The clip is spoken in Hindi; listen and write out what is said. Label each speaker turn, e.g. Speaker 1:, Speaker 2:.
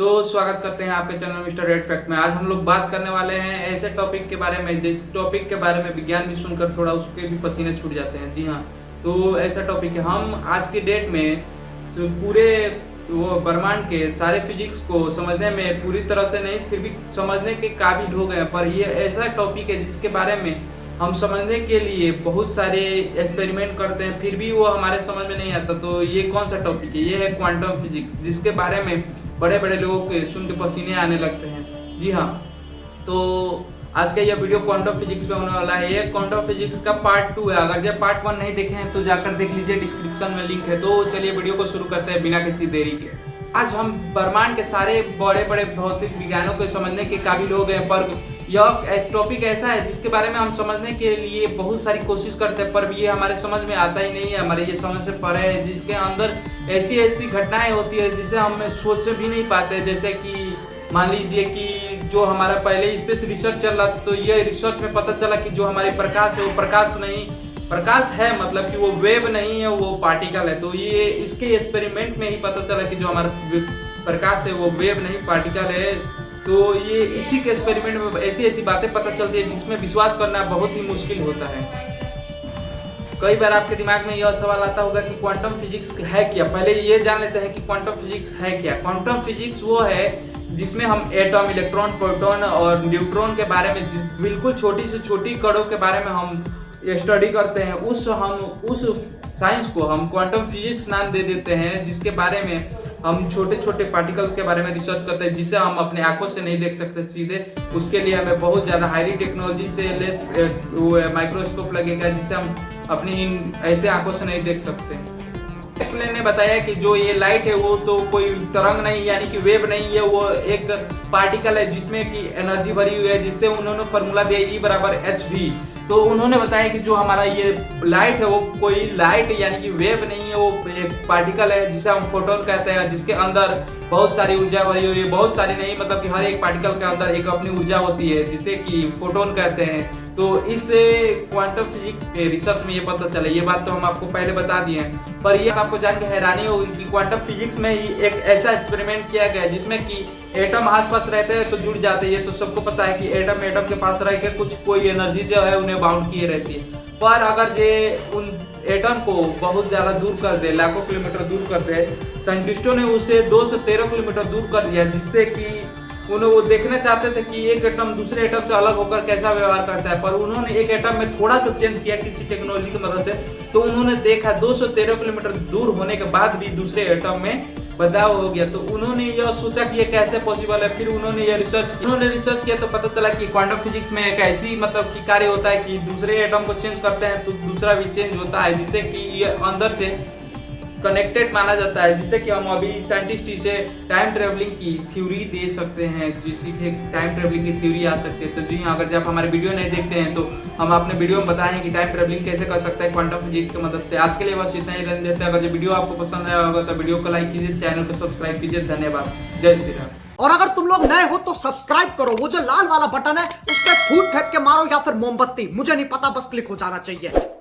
Speaker 1: तो स्वागत करते हैं आपके चैनल मिस्टर रेड फैक्ट में। आज हम लोग बात करने वाले हैं ऐसे टॉपिक के बारे में जिस टॉपिक के बारे में विज्ञान भी सुनकर थोड़ा उसके भी पसीने छूट जाते हैं। जी हाँ, तो ऐसा टॉपिक है। हम आज की डेट में पूरे वो ब्रह्मांड के सारे फिजिक्स को समझने में पूरी तरह से नहीं फिर भी समझने के काबिल हो गए, पर ये ऐसा टॉपिक है जिसके बारे में हम समझने के लिए बहुत सारे एक्सपेरिमेंट करते हैं फिर भी वो हमारे समझ में नहीं आता। तो ये कौन सा टॉपिक है? ये है क्वांटम फिजिक्स, जिसके बारे में बड़े बड़े लोगों के सुन के पसीने आने लगते हैं। जी हाँ, तो आज का यह वीडियो क्वांटम फिजिक्स पे होने वाला है। ये क्वांटम फिजिक्स का पार्ट 2 है। अगर जब पार्ट 1 नहीं देखे हैं तो जाकर देख लीजिए, डिस्क्रिप्शन में लिंक है। तो चलिए वीडियो को शुरू करते हैं बिना किसी देरी के। आज हम ब्रह्मांड के सारे बड़े बड़े भौतिक विज्ञानों को समझने के काबिल हो गए, पर यह टॉपिक ऐसा है जिसके बारे में हम समझने के लिए बहुत सारी कोशिश करते हैं पर ये हमारे समझ में आता ही नहीं है, हमारे ये समझ से परे है, जिसके अंदर ऐसी ऐसी घटनाएं होती है जिसे हम सोच भी नहीं पाते। जैसे कि मान लीजिए कि जो हमारा पहले स्पेस रिसर्च चल रहा था, तो ये रिसर्च में पता चला कि जो हमारे प्रकाश है वो प्रकाश नहीं, प्रकाश है मतलब कि वो वेव नहीं है, वो पार्टिकल है। तो ये इसके एक्सपेरिमेंट में ही पता चला कि जो हमारा प्रकाश है वो वेव नहीं पार्टिकल है। तो ये इसी के एक्सपेरिमेंट में ऐसी ऐसी बातें पता चलती है जिसमें विश्वास करना बहुत ही मुश्किल होता है। कई बार आपके दिमाग में यह सवाल आता होगा कि क्वांटम फिजिक्स है क्या। पहले ये जान लेते हैं कि क्वांटम फिजिक्स है क्या। क्वांटम फिजिक्स वो है जिसमें हम एटम, इलेक्ट्रॉन, प्रोटॉन और न्यूट्रॉन के बारे में बिल्कुल छोटी से छोटी कणों के बारे में हम स्टडी करते हैं। उस साइंस को हम क्वांटम फिजिक्स नाम दे देते हैं, जिसके बारे में हम छोटे छोटे पार्टिकल के बारे में रिसर्च करते हैं जिसे हम अपने आंखों से नहीं देख सकते सीधे। उसके लिए हमें बहुत ज़्यादा हाईली टेक्नोलॉजी से माइक्रोस्कोप लगेगा जिससे हम अपनी ऐसे आंखों से नहीं देख सकते। एक्सप्लेन ने बताया कि जो ये लाइट है वो तो कोई तरंग नहीं यानी कि वेव नहीं है, वो एक पार्टिकल है जिसमें कि एनर्जी भरी हुई है, जिससे उन्होंने फॉर्मूला दिया E = hv। तो उन्होंने बताया कि जो हमारा ये लाइट है वो कोई लाइट यानी कि वेव नहीं है, वो एक पार्टिकल है जिसे हम फोटोन कहते हैं, जिसके अंदर बहुत सारी ऊर्जा भरी हुई है। बहुत सारी नहीं मतलब कि हर एक पार्टिकल के अंदर एक अपनी ऊर्जा होती है जिसे कि फोटोन कहते हैं। तो इस क्वांटम फिजिक्स के रिसर्च में ये पता चला। ये बात तो हम आपको पहले बता दिए हैं, पर ये आपको जान के हैरानी होगी कि क्वांटम फिजिक्स में ही एक ऐसा एक्सपेरिमेंट किया गया जिसमें कि एटम आसपास रहते हैं तो जुड़ जाते हैं। ये तो सबको पता है कि एटम के पास रह के कोई एनर्जी जो है उन्हें बाउंड किए रहती है। पर अगर जे उन एटम को बहुत ज़्यादा दूर कर दे, लाखों किलोमीटर दूर कर दे, साइंटिस्टों ने उसे 2 से 13 किलोमीटर दूर कर दिया, जिससे कि वो देखना चाहते थे कि एक एटम दूसरे एटम से अलग होकर कैसा व्यवहार करता है। पर उन्होंने एक एटम में थोड़ा सा चेंज किया किसी टेक्नोलॉजी की मदद से, तो उन्होंने देखा 213 किलोमीटर दूर होने के बाद भी दूसरे एटम में बदलाव हो गया। तो उन्होंने यह सोचा कि ये कैसे पॉसिबल है। फिर उन्होंने रिसर्च किया तो पता चला कि क्वांटम फिजिक्स में एक ऐसी मतलब कि कार्य होता है कि दूसरे एटम को चेंज करते हैं तो दूसरा भी चेंज होता है, जिससे कि ये अंदर से कनेक्टेड माना जाता है, जिससे कि हम अभी साइंटिस्ट इसे टाइम ट्रेवलिंग की थ्योरी दे सकते हैं, जिससे टाइम ट्रेवलिंग की थ्योरी आ सकती है। तो जी हाँ, अगर जब हमारे वीडियो नहीं देखते हैं तो हम अपने वीडियो में बताए हैं कि टाइम ट्रेवलिंग कैसे कर सकते हैं क्वांटम फिजिक्स की मदद से। आज के लिए बस इतना ही रहने देते हैं। अगर जो वीडियो आपको पसंद आया होगा तो वीडियो को लाइक कीजिए, चैनल को सब्सक्राइब कीजिए। धन्यवाद। जय श्री राम।
Speaker 2: और अगर तुम लोग नए हो तो सब्सक्राइब करो, वो जो लाल वाला बटन है उस पर फूट फेंक के मारो या फिर मोमबत्ती, मुझे नहीं पता, बस क्लिक हो जाना चाहिए।